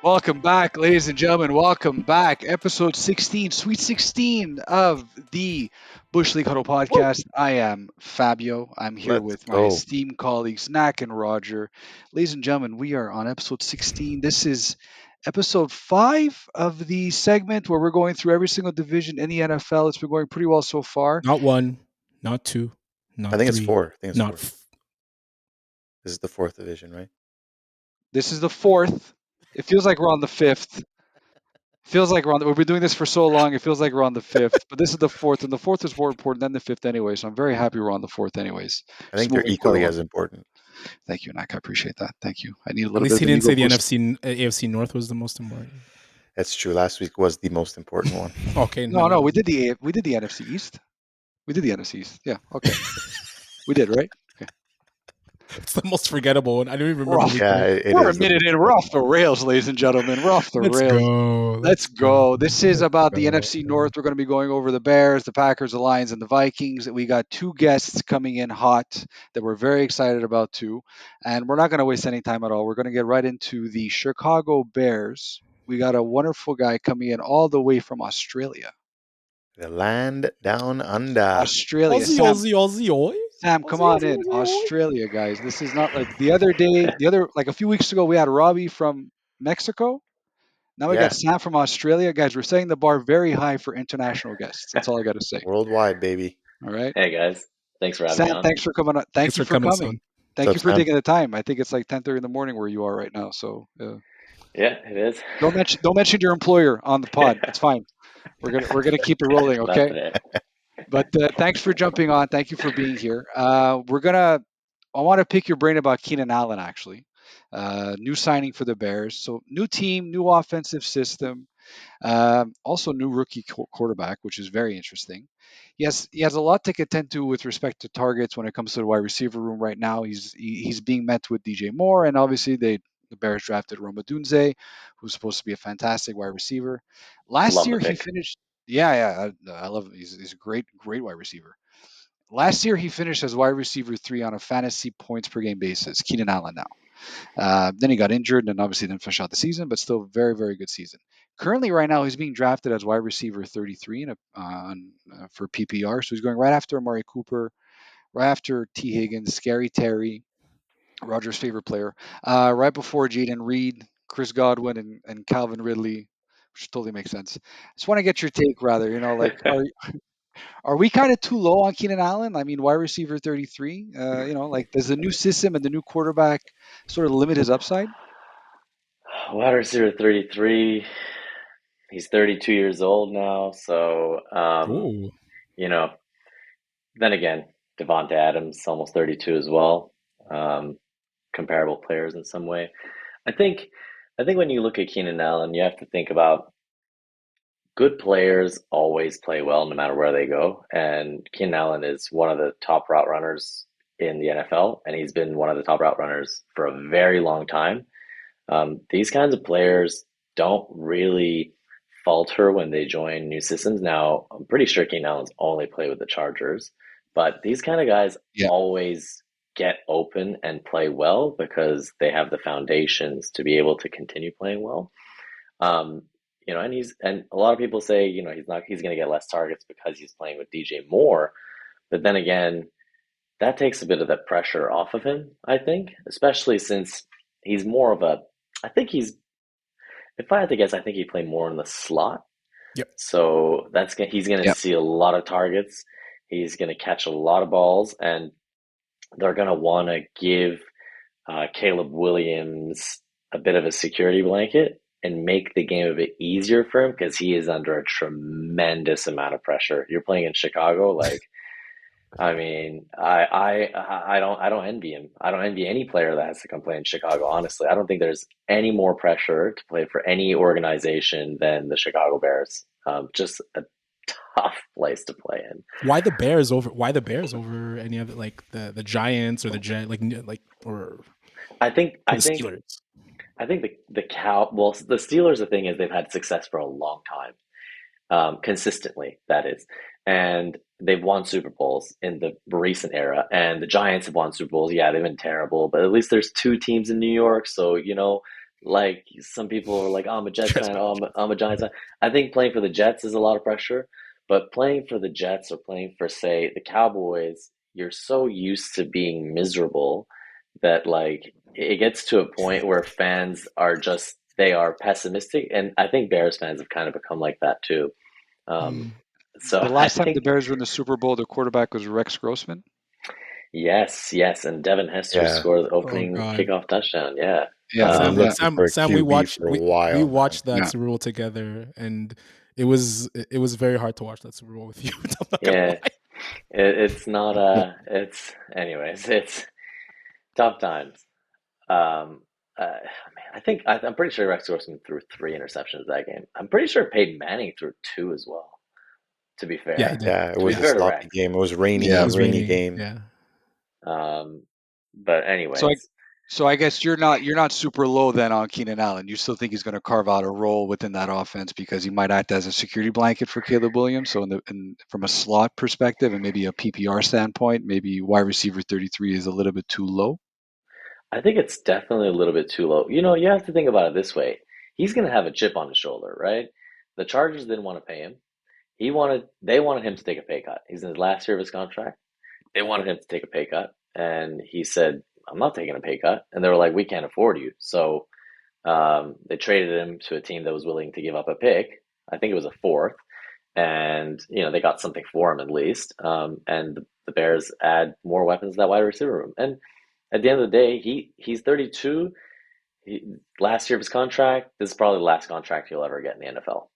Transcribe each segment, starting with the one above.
Welcome back, ladies and gentlemen. Welcome back. Episode 16, Sweet 16 of the Bush League Huddle podcast. I am Fabio. I'm here Let's with my go. esteemed colleagues, Nacc and Roger. Ladies and gentlemen, we are on episode 16. This is episode 5 of the segment where we're going through every single division in the NFL. It's been going pretty well so far. Not one, not two, not I think three, it's four. I think it's not four. This is the fourth division, right? This is the 4th. It feels like we're on the 5th. Feels like we've been doing this for so long. It feels like we're on the 5th, but this is the 4th, and the 4th is more important than the 5th anyway. So I'm very happy we're on the 4th, anyways. I think they're equally as important. Thank you, Nacc. I appreciate that. Thank you. I need a At little least bit he of didn't say the ego boost. AFC North was the most important. That's true. Last week was the most important one. Okay, No, we did the NFC East. We did the NFC East. Yeah, okay. We did, right? It's the most forgettable one. I don't even remember. We're a minute in. We're off the rails, ladies and gentlemen. We're off the rails. Let's go. This is about the NFC North. We're going to be going over the Bears, the Packers, the Lions, and the Vikings. We got two guests coming in hot that we're very excited about too. And we're not going to waste any time at all. We're going to get right into the Chicago Bears. We got a wonderful guy coming in all the way from Australia. The land down under. Australia. Aussie. Sam, come on in. Australia, guys. This is not like the other day, like a few weeks ago, we had Robbie from Mexico. Now we got Sam from Australia. Guys, we're setting the bar very high for international guests. That's all I got to say. Worldwide, baby. All right. Hey, guys. Thanks for having me on. Thanks for coming on. Thank you for coming. Thank you for taking the time. I think it's like 10:30 in the morning where you are right now. So yeah, it is. Don't mention your employer on the pod. It's fine. We're gonna keep it rolling, okay? But thanks for jumping on. Thank you for being here. I want to pick your brain about Keenan Allen, actually. New signing for the Bears. So new team, new offensive system. Also new rookie quarterback, which is very interesting. Yes, he has a lot to contend to with respect to targets when it comes to the wide receiver room right now. He's being met with DJ Moore, and obviously the Bears drafted Roma Dunze, who's supposed to be a fantastic wide receiver. Last year he finished. Yeah, I love him. He's a great wide receiver. Last year he finished as wide receiver 3 on a fantasy points per game basis. Keenan Allen now. Then he got injured and obviously didn't finish out the season, but still very, very good season. Currently, right now, he's being drafted as wide receiver 33 for PPR. So he's going right after Amari Cooper, right after T. Higgins, Scary Terry, Roger's favorite player, right before Jaden Reed, Chris Godwin, and Calvin Ridley, which totally makes sense. Just want to get your take, rather. Are we kind of too low on Keenan Allen? I mean, wide receiver 33. Does the new system and the new quarterback sort of limit his upside? Wide receiver 33. He's 32 years old now, so then again, Devonta Adams almost 32 as well. Comparable players in some way. I think when you look at Keenan Allen, you have to think about good players always play well no matter where they go. And Keenan Allen is one of the top route runners in the NFL, and he's been one of the top route runners for a very long time. These kinds of players don't really falter when they join new systems. Now, I'm pretty sure Keenan Allen's only played with the Chargers, but these kind of guys always get open and play well because they have the foundations to be able to continue playing well. And a lot of people say, he's going to get less targets because he's playing with DJ Moore. But then again, that takes a bit of the pressure off of him, I think, especially since he's more of if I had to guess, I think he'd play more in the slot. Yep. So he's going to see a lot of targets. He's going to catch a lot of balls, and they're going to want to give Caleb Williams a bit of a security blanket and make the game a bit easier for him because he is under a tremendous amount of pressure. You're playing in Chicago, I mean, I don't envy him. I don't envy any player that has to come play in Chicago. Honestly, I don't think there's any more pressure to play for any organization than the Chicago Bears. Just a tough place to play in. Why the Bears over any other, like the Giants or the I think Steelers? I think the Steelers, the thing is they've had success for a long time, consistently, that is. And they've won Super Bowls in the recent era. And the Giants have won Super Bowls. Yeah, they've been terrible, but at least there's two teams in New York. So, Like some people are like, oh, I'm a Jets Jets fan. fan. Oh, I'm a Giants fan. I think playing for the Jets is a lot of pressure, but playing for the Jets or playing for, say, the Cowboys, you're so used to being miserable that like it gets to a point where fans are just they are pessimistic, and I think Bears fans have kind of become like that too. Um, Mm. so The I last time the think Bears were in the Super Bowl, the quarterback was Rex Grossman. yes, and Devin Hester Yeah, scored the Oh opening God. kickoff touchdown. Yeah. Yeah, I've been yeah, looking for a Sam, QB for a we while, man. watched that yeah. Super Bowl together, and it was very hard to watch that Super Bowl with you. I'm not gonna Yeah, lie. it's not it's anyways, it's tough times. Man, I'm pretty sure Rex Grossman threw 3 interceptions that game. I'm pretty sure Peyton Manning threw 2 as well. To be Yeah, he fair, did. Yeah, it to be was a fair to sloppy Rex. game. It was It Yeah. was rainy raining. game. Yeah. But So I anyways, so I guess you're not super low then on Keenan Allen. You still think he's going to carve out a role within that offense because he might act as a security blanket for Caleb Williams. So from a slot perspective and maybe a PPR standpoint, maybe wide receiver 33 is a little bit too low. I think it's definitely a little bit too low. You have to think about it this way. He's going to have a chip on his shoulder, right? The Chargers didn't want to pay him. They wanted him to take a pay cut. He's in his last year of his contract. They wanted him to take a pay cut, and he said, "I'm not taking a pay cut." And they were like, "We can't afford you." So they traded him to a team that was willing to give up a pick. I think it was a fourth, and they got something for him at least. And the Bears add more weapons to that wide receiver room. And at the end of the day, he's 32. Last year of his contract. This is probably the last contract he'll ever get in the NFL.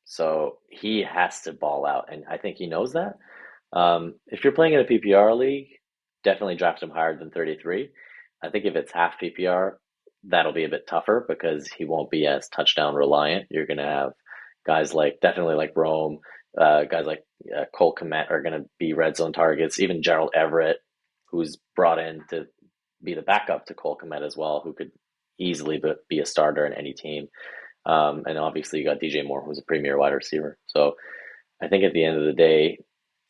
So he has to ball out, and I think he knows that. If you're playing in a PPR league, definitely draft him higher than 33. I think if it's half PPR, that'll be a bit tougher because he won't be as touchdown reliant. You're going to have guys definitely like Rome, guys like Cole Kmet are going to be red zone targets. Even Gerald Everett, who's brought in to be the backup to Cole Kmet as well, who could easily be a starter in any team. And obviously, you got DJ Moore, who's a premier wide receiver. So I think at the end of the day,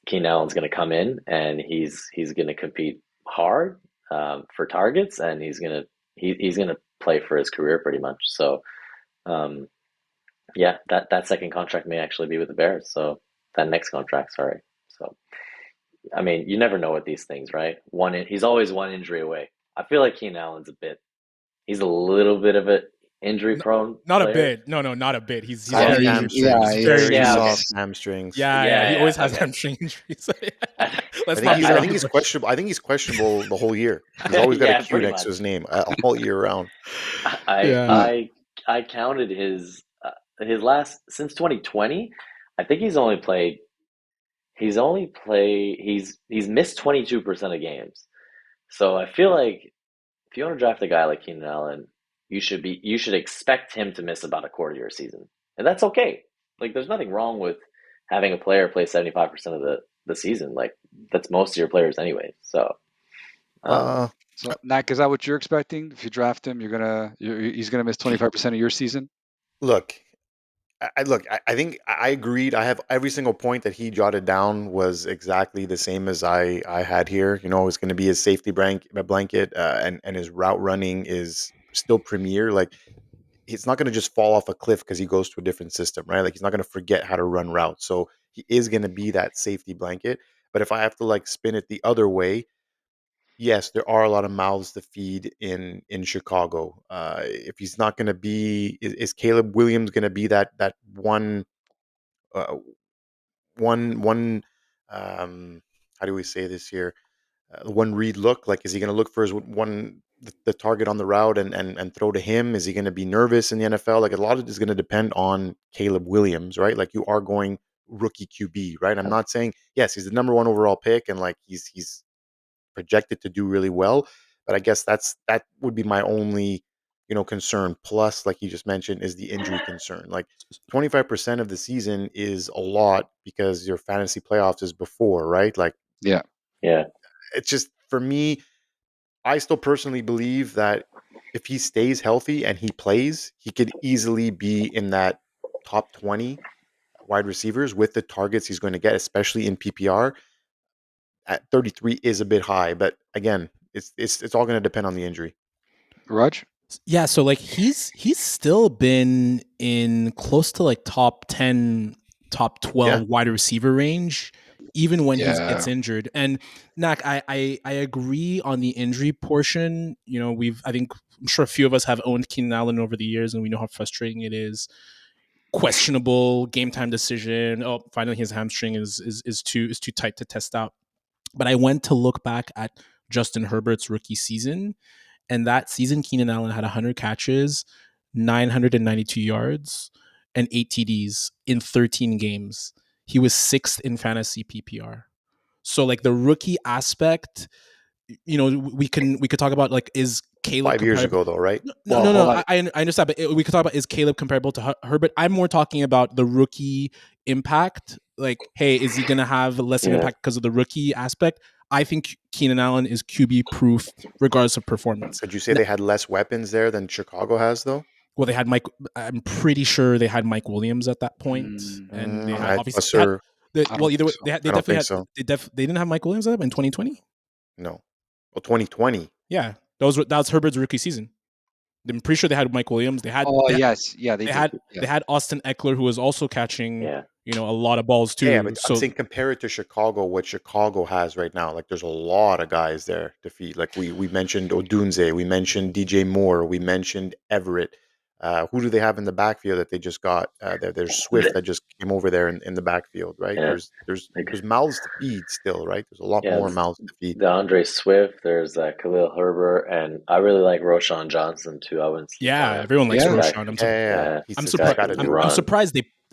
Keenan Allen's going to come in and he's going to compete hard for targets, and he's going to play for his career pretty much. So yeah, that second contract may actually be with the Bears. So that next contract, sorry. So I mean, you never know with these things, right? He's always one injury away. I feel like Keenan Allen's he's a little bit of an injury prone Not a player. bit. No, not a bit. He's Soft very hamstrings. he's very Very Yeah, okay. soft hamstrings. Yeah, he always has Okay. hamstring injuries. I Let's think not he's. beat I around think the he's bush. questionable. I think he's questionable the whole year. He's always got a Yeah, Q pretty next to much. his name all year round. I Yeah. Yeah. I I counted his last since 2020. I think he's missed 22% of games. So I feel like if you want to draft a guy like Keenan Allen, you should expect him to miss about a quarter of your season. And that's okay. Like there's nothing wrong with having a player play 75% of the season. Like that's most of your players anyway. So Uh, So Nacc, is that what you're expecting? If you draft him, he's gonna miss 25% of your season. look, I think I agreed. I have every single point that he jotted down was exactly the same as I had here. It's going to be his safety blanket, and his route running is still premier. Like he's not going to just fall off a cliff because he goes to a different system, right? Like he's not going to forget how to run routes. So he is going to be that safety blanket. But if I have to like spin it the other way, yes, there are a lot of mouths to feed in Chicago. If he's not going to be, is Caleb Williams going to be that uh, one how do we say this here? One read look, like is he going to look for his the target on the route and throw to him? Is he going to be nervous in the NFL? Like a lot of it is going to depend on Caleb Williams, right? Like you are going rookie QB, right? I'm not saying yes, he's the number one overall pick and like he's projected to do really well, but I guess that would be my only concern. Plus, like you just mentioned, is the injury concern. Like 25% of the season is a lot because your fantasy playoffs is before, right? Like Yeah. yeah. it's just for me, I still personally believe that if he stays healthy and he plays, he could easily be in that top 20 wide receivers with the targets he's going to get, especially in PPR. At 33 is a bit high, but again, it's all going to depend on the injury. Raj? Yeah, so like he's still been in close to like top 10, top 12 wide receiver range, even when he gets injured. And Nacc, I agree on the injury portion. You know, I'm sure a few of us have owned Keenan Allen over the years, and we know how frustrating it is. Questionable game time decision. Oh, finally his hamstring is too tight to test out. But I went to look back at Justin Herbert's rookie season, and that season, Keenan Allen had 100 catches, 992 yards, and 8 TDs in 13 games. He was sixth in fantasy PPR. So, like the rookie aspect, you know, we could talk about like, is Caleb 5 years ago though, right? No. I understand, but we could talk about, is Caleb comparable to Herbert? I'm more talking about the rookie impact. Like, hey, is he going to have less of an impact because of the rookie aspect? I think Keenan Allen is QB proof regardless of performance. Could you say they had less weapons there than Chicago has though? Well, they had Mike. I'm pretty sure they had Mike Williams at that point, and they had obviously. Either way, they definitely had. So. They didn't have Mike Williams in 2020. No, well, 2020. Yeah, that was Herbert's rookie season. I'm pretty sure they had Mike Williams. They had. They had Austin Eckler, who was also catching. You know, a lot of balls too. Yeah, but I'm saying compare it to Chicago, what Chicago has right now. Like, there's a lot of guys there to feed. Like we mentioned Odunze, we mentioned DJ Moore, we mentioned Everett. Who do they have in the backfield that they just got? There's Swift that just came over there in the backfield, right? Yeah. There's mouths to feed still, right? There's a lot more mouths to feed. DeAndre Swift, there's Khalil Herbert, and I really like Roshan Johnson too. I wouldn't. Everyone likes Roshan.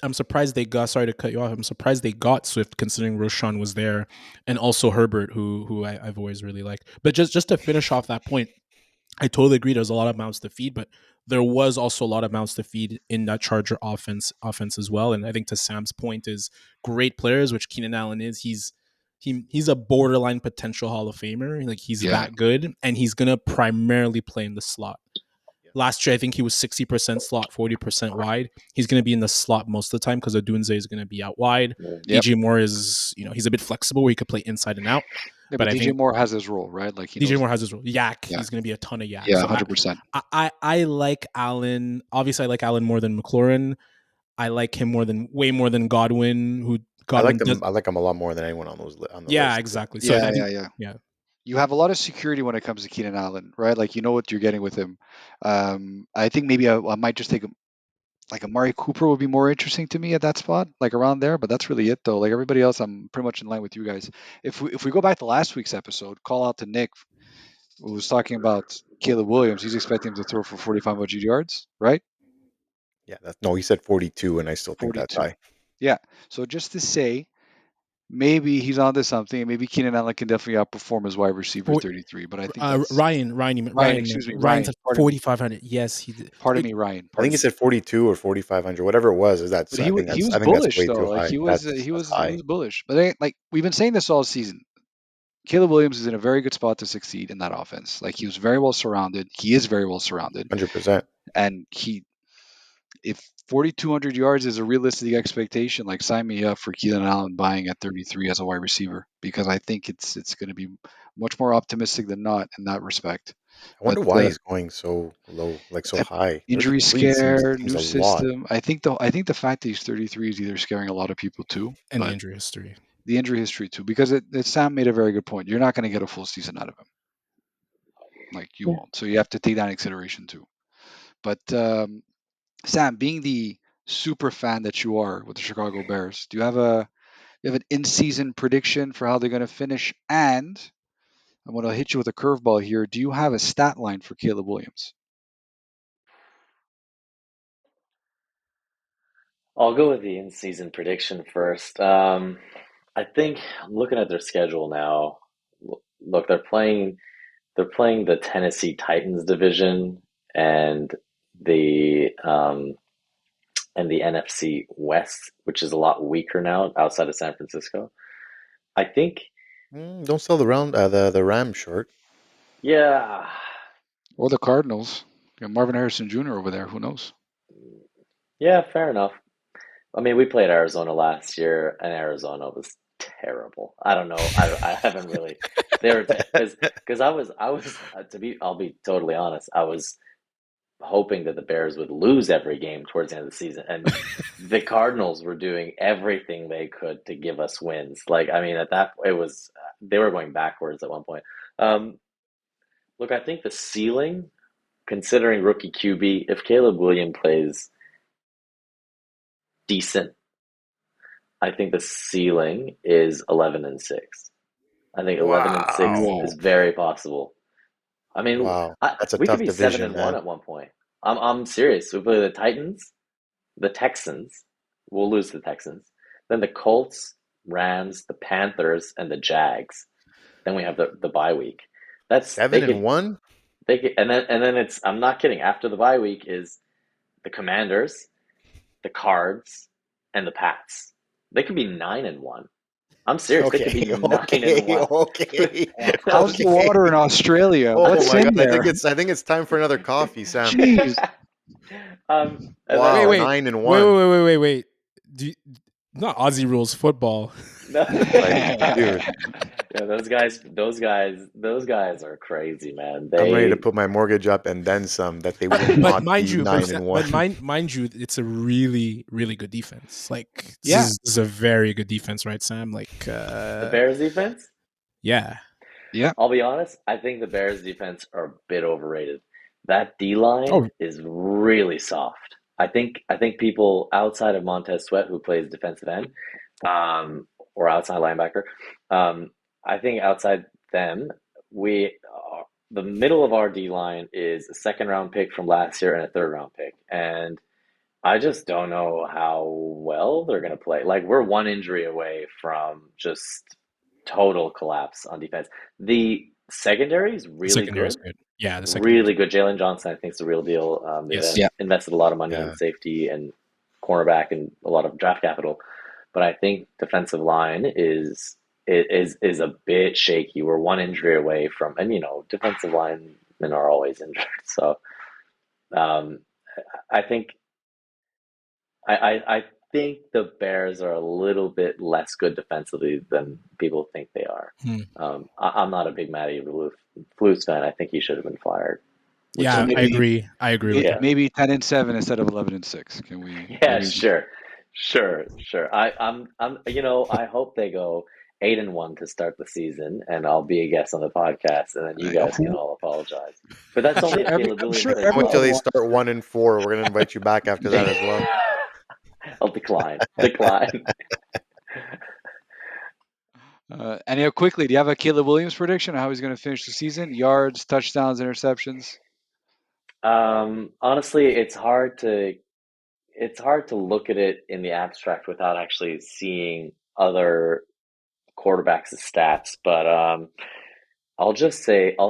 I'm surprised they got. Sorry to cut you off. I'm surprised they got Swift, considering Roshan was there, and also Herbert, who I've always really liked. But just to finish off that point, I totally agree. There's a lot of mouths to feed, but there was also a lot of mouths to feed in that Charger offense as well. And I think to Sam's point is great players, which Keenan Allen is. He's a borderline potential Hall of Famer. Like he's that good, and he's gonna primarily play in the slot. Last year, I think he was 60% slot, 40% wide. He's going to be in the slot most of the time because Odunze is going to be out wide. DJ Moore is, he's a bit flexible where he could play inside and out. Yeah, but DJ Moore has his role, right? Like DJ Moore has his role. Yak, he's going to be a ton of yak. Yeah, 100%. I like Allen. Obviously, I like Allen more than McLaurin. I like him way more than Godwin. I like him a lot more than anyone on the list. Exactly. So yeah. You have a lot of security when it comes to Keenan Allen, right? Like, you know what you're getting with him. I think maybe I might just take like Amari Cooper would be more interesting to me at that spot, like around there. But that's really it, though. Like everybody else, I'm pretty much in line with you guys. If we go back to last week's episode, call out to Nick, who was talking about Caleb Williams. He's expecting him to throw for 4,500 yards, right? Yeah, he said 42, and I still think 42. That's high. Yeah. So just to say, maybe he's onto something, and maybe Keenan Allen can definitely outperform his wide receiver 33. But I think Ryan, excuse me, Ryan said 4,500. Yes, he did. Pardon me, Ryan. I think he said 42 or 4,500, whatever it was. Is that? But he was bullish though. Like he was bullish. But like we've been saying this all season, Caleb Williams is in a very good spot to succeed in that offense. Like he was very well surrounded. He is very well surrounded. 100%. And if 4,200 yards is a realistic expectation, like sign me up for Keenan Allen buying at 33 as a wide receiver, because I think it's going to be much more optimistic than not in that respect. I wonder why he's going so low, like so high. Injury scare, new system. I think the fact that he's 33 is either scaring a lot of people too, and the injury history. The injury history too, because Sam made a very good point. You're not going to get a full season out of him, like you won't. So you have to take that into consideration too. But Sam, being the super fan that you are with the Chicago Bears, do you have an in-season prediction for how they're going to finish? And I'm going to hit you with a curveball here. Do you have a stat line for Caleb Williams? I'll go with the in-season prediction first. I think I'm looking at their schedule now. Look, they're playing the Tennessee Titans division and the NFC West, which is a lot weaker now outside of San Francisco. I think. Don't sell the Rams short. Yeah. Or the Cardinals. You got Marvin Harrison Jr. over there. Who knows? Yeah, fair enough. I mean, we played Arizona last year, and Arizona was terrible. I don't know. I haven't really. They were because I was I'll be totally honest. I was hoping that the Bears would lose every game towards the end of the season, and the Cardinals were doing everything they could to give us wins. Like, I mean, at that it was they were going backwards at one point. Look, I think the ceiling, considering rookie QB, if Caleb Williams plays decent, I think the ceiling is 11-6. I think 11-6 Wow. is very possible. I mean, Wow. That's a we could tough be division, 7-1 man. at one point. I'm serious. We play the Titans, the Texans. We'll lose to the Texans. Then the Colts, Rams, the Panthers, and the Jags. Then we have the bye week. That's 7-1? They could, and then it's, I'm not kidding. After the bye week is the Commanders, the Cards, and the Pats. They could be 9-1. I'm serious. They could be 9-1. Okay. How's the water in Australia? Oh What's my in God! there? I think it's time for another coffee, Sam. Jeez. And Wow, Wait, 9-1. wait. Not Aussie rules football. No, Like, dude, yeah, those guys are crazy, man. I'm ready to put my mortgage up and then some. That they will not be 9-1. Mind you, it's a really, really good defense. Like, Yeah. this is a very good defense, right, Sam? Like, the Bears defense. Yeah. I'll be honest. I think the Bears defense are a bit overrated. That D line is really soft. I think people outside of Montez Sweat, who plays defensive end, or outside linebacker, I think outside them, the middle of our D line is a second round pick from last year and a third round pick, and I just don't know how well they're going to play. Like, we're one injury away from just total collapse on defense. The secondary is really good. Yeah, the secondary really good. Jalen Johnson, I think, is the real deal. They've invested a lot of money in safety and cornerback and a lot of draft capital, but I think defensive line is a bit shaky. We're one injury away from, and defensive linemen are always injured. So, I think I think the Bears are a little bit less good defensively than people think they are. I'm not a big Matty Flus fan. I think he should have been fired. Yeah, I agree. Maybe 10-7 instead of 11-6. Can we? Yeah, sure. I'm. I hope they go 8-1 to start the season, and I'll be a guest on the podcast, and then you guys can all apologize. But that's only Caleb Williams. Until they start 1-4, we're gonna invite you back after that as well. I'll decline. And quickly, do you have a Caleb Williams prediction on how he's going to finish the season? Yards, touchdowns, interceptions? Honestly, it's hard to look at it in the abstract without actually seeing other quarterbacks' stats. But I'll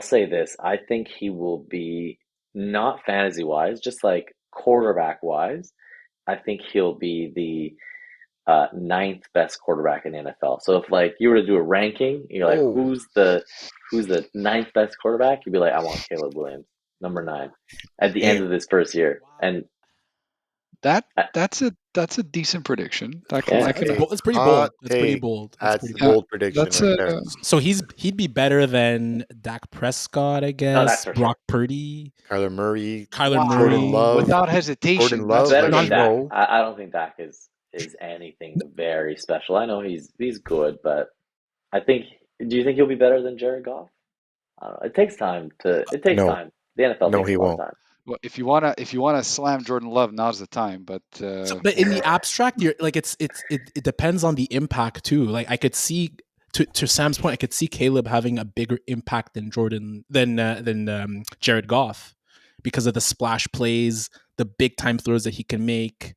say this. I think he will be, not fantasy wise, just like quarterback wise, I think he'll be the 9th best quarterback in the NFL. So if like you were to do a ranking, you're like, who's the 9th best quarterback? You'd be like, I want Caleb Williams, number 9, at the end of this first year. And that's a decent prediction. It's pretty bold. That's pretty bold. That's a bold prediction right there. So he'd be better than Dak Prescott, I guess. Brock Purdy, Kyler Murray, Jordan Love, without hesitation. Jordan Love. Better than Dak. I don't think Dak is anything very special. I know he's good, but I think. Do you think he'll be better than Jared Goff? I don't know. It takes time. Time. The NFL. No, he won't. Time. Well, if you wanna slam Jordan Love, now's the time. But but in the abstract, you're like it depends on the impact too. Like I could see to Sam's point, I could see Caleb having a bigger impact than Jared Goff because of the splash plays, the big time throws that he can make,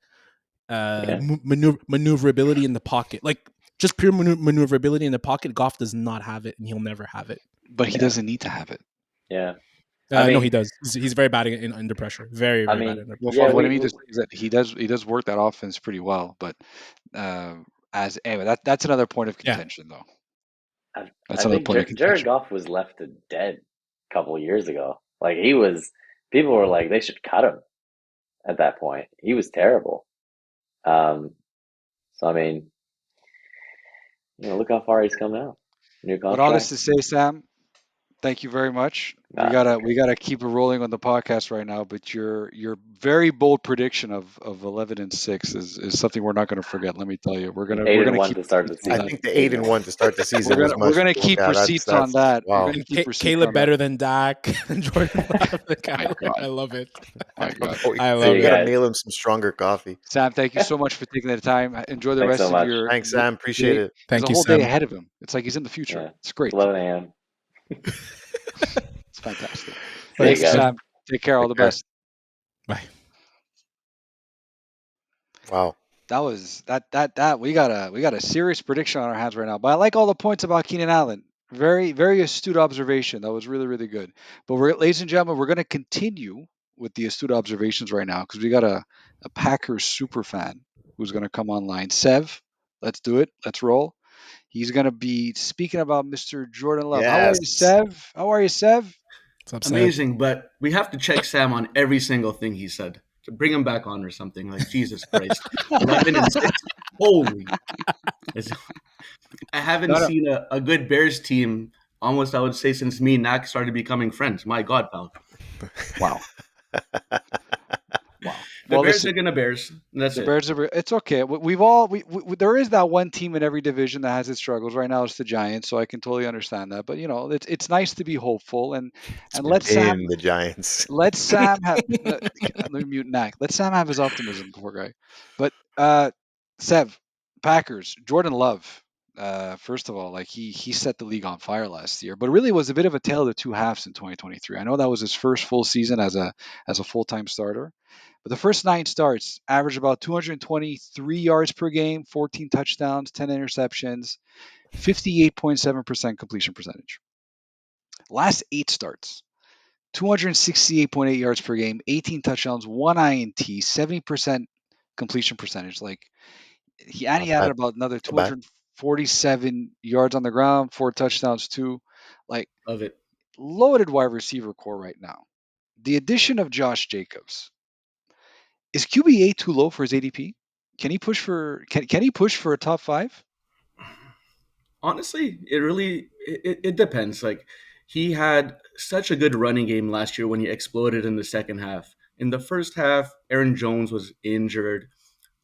maneuverability in the pocket, like just pure maneuverability in the pocket. Goff does not have it, and he'll never have it. But he doesn't need to have it. Yeah. No, he does. He's very bad under pressure. Very bad under pressure. What I mean is that he does work that offense pretty well. But that's another point of contention, though. That's another point of contention. Jared Goff was left to dead a couple of years ago. Like people were like they should cut him at that point. He was terrible. So I mean, look how far he's come out. But all this to say, Sam, thank you very much. We Nah, gotta keep it rolling on the podcast right now. But your very bold prediction of 11-6 is something we're not going to forget. Let me tell you, eight we're and gonna one keep to start the receipts on I that. season. think the 8 8 and and 1. 1 to start the season was We're much. gonna keep Yeah, receipts on that. We're wow. gonna keep receipts Caleb on that. better than Dak and Jordan Love. My God, I love it. my God. I See love you You gotta it. guys. mail him some stronger coffee. Sam, thank you so much for taking the time. Enjoy the Thanks rest so of much. your Thanks, Sam. Appreciate day. it. There's a Thank you, whole day Sam. ahead of him. It's like he's in the future. Yeah, It's great. 11 a.m. It's fantastic. See you Thanks, guys. Sam. Take care. All Take the care. best. Bye. Wow. That was that we got a serious prediction on our hands right now. But I like all the points about Keenan Allen. Very astute observation. That was really good. But ladies and gentlemen, we're going to continue with the astute observations right now because we got a Packers super fan who's going to come online. Sev, let's do it. Let's roll. He's going to be speaking about Mr. Jordan Love. How are you, Yes. Sev? How are you, Sev? What's up, Sam? Amazing, but we have to check Sam on every single thing he said to bring him back on or something. Like Jesus Christ, 11-6. Holy! I haven't No, no. seen a good Bears team almost. I would say since me and Nacc started becoming friends. My God, pal. Wow. Wow. The Well, Bears listen. are gonna Bears. And that's The it. Bears are. It's okay. We've all. There is that one team in every division that has its struggles. Right now, it's the Giants, so I can totally understand that. But it's nice to be hopeful and let Sam Damn the Giants. have. Let me mute Knack. Let Sam have his optimism, poor guy. But Sev, Packers, Jordan Love. First of all, like he set the league on fire last year, but really was a bit of a tale of the two halves in 2023. I know that was his first full season as a full time starter. But the first 9 starts averaged about 223 yards per game, 14 touchdowns, 10 interceptions, 58.7% completion percentage. Last 8 starts, 268.8 yards per game, 18 touchdowns, 1 INT, 70% completion percentage. Like he Not added bad. about another Not bad. 247 yards on the ground, 4 touchdowns too. Like Love it. loaded wide receiver core right now. The addition of Josh Jacobs. Is QB8 too low for his ADP? Can he push for a top 5? Honestly, it depends. Like he had such a good running game last year when he exploded in the second half. In the first half, Aaron Jones was injured.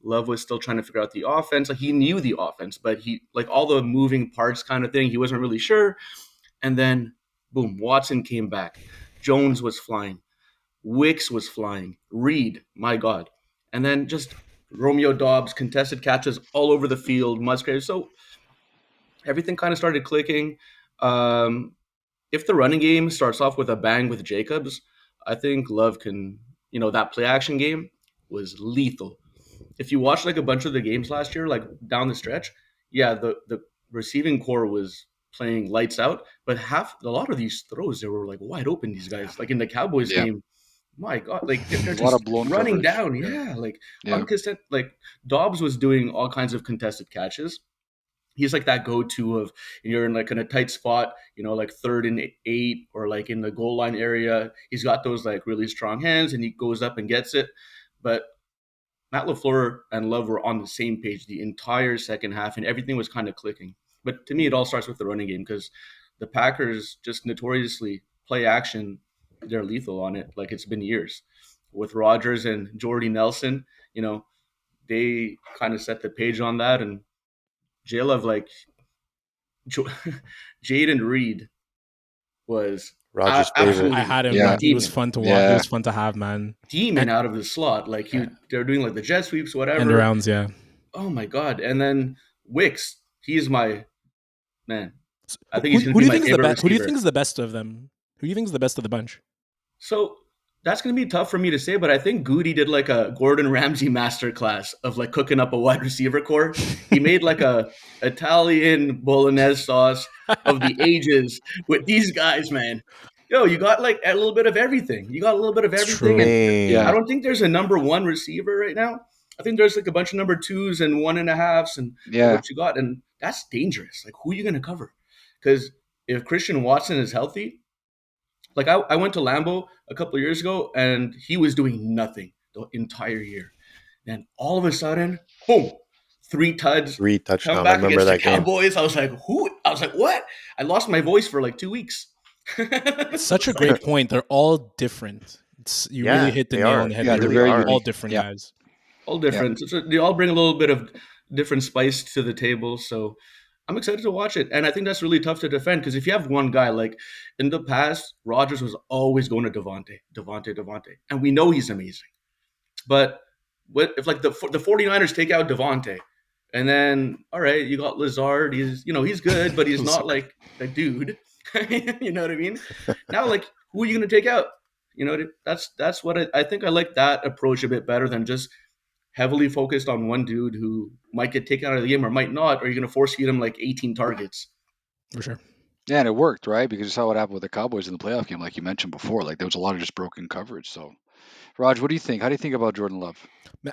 Love was still trying to figure out the offense. Like he knew the offense, but he like all the moving parts kind of thing. He wasn't really sure. And then, boom, Watson came back. Jones was flying. Wicks was flying. Reed, my God. And then just Romeo Dobbs, contested catches all over the field. Musgrave. So everything kind of started clicking. Um, if the running game starts off with a bang with Jacobs, I think Love can, that play action game was lethal. If you watch like a bunch of the games last year, like down the stretch, yeah, the receiving core was playing lights out, but a lot of these throws they were like wide open. These guys, like in the Cowboys Yeah. game, my God, like they're There's a lot of just blown running coverage. down. Yeah, like Yeah. uncontested. Like Dobbs was doing all kinds of contested catches. He's like that go-to of you're in like in a tight spot, like 3rd and 8 or like in the goal line area. He's got those like really strong hands and he goes up and gets it. But Matt LaFleur and Love were on the same page the entire second half, and everything was kind of clicking. But to me, it all starts with the running game because the Packers just notoriously play action. They're lethal on it, like it's been years. With Rodgers and Jordy Nelson, they kind of set the page on that. And J Love, like Jaden Reed was Rogers' favorite. I absolutely had him, Yeah. man. He was demon. fun to watch. Yeah. He was fun to have, man. Demon And- out of the slot. Like they're doing like the jet sweeps, whatever. End rounds, yeah. Oh my God. And then Wicks, he's my man. I think Who he's going do to be you my think is the favorite best? Who do you receiver. think is the best of them? Who do you think is the best of the bunch? So that's going to be tough for me to say, but I think Goody did like a Gordon Ramsay masterclass of like cooking up a wide receiver core. He made like a Italian bolognese sauce of the ages with these guys, man. Yo, you got like a little bit of everything. You got a little bit of It's everything. true. And Yeah. I don't think there's a number one receiver right now. I think there's like a bunch of number twos and 1.5s and Yeah. what you got. And that's dangerous. Like, who are you going to cover? Because if Christian Watson is healthy, like I went to Lambeau a couple of years ago and he was doing nothing the entire year. And all of a sudden, boom, 3 tuds, 3 come touchdowns. I back remember against the that game. Cowboys. I was like, who? I was like, what? I lost my voice for like 2 weeks Such a great point. They're all different. You really hit the nail on the head. Yeah, They're very all unique. different Yeah. guys. All different. So they all bring a little bit of different spice to the table. So I'm excited to watch it. And I think that's really tough to defend because if you have one guy, like in the past, Rodgers was always going to Devontae. And we know he's amazing. But what if like the 49ers take out Devontae and then, all right, you got Lazard. He's good, but he's not like a dude. You know what I mean? Now, like, who are you going to take out? That's what I think. I like that approach a bit better than just heavily focused on one dude who might get taken out of the game or might not, or you're going to force feed him like 18 targets. For sure. Yeah, and it worked, right? Because you saw what happened with the Cowboys in the playoff game, like you mentioned before. Like there was a lot of just broken coverage. So, Raj, what do you think? How do you think about Jordan Love?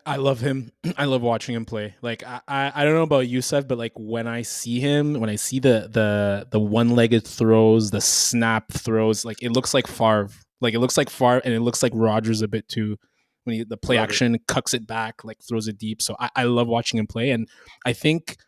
I love him. I love watching him play. Like I don't know about you, Sev, but like when I see him, when I see the one-legged throws, the snap throws, like it looks like Favre. Like it looks like Favre, and it looks like Rodgers a bit too. When the play action cucks it back, like throws it deep. So I love watching him play, and I think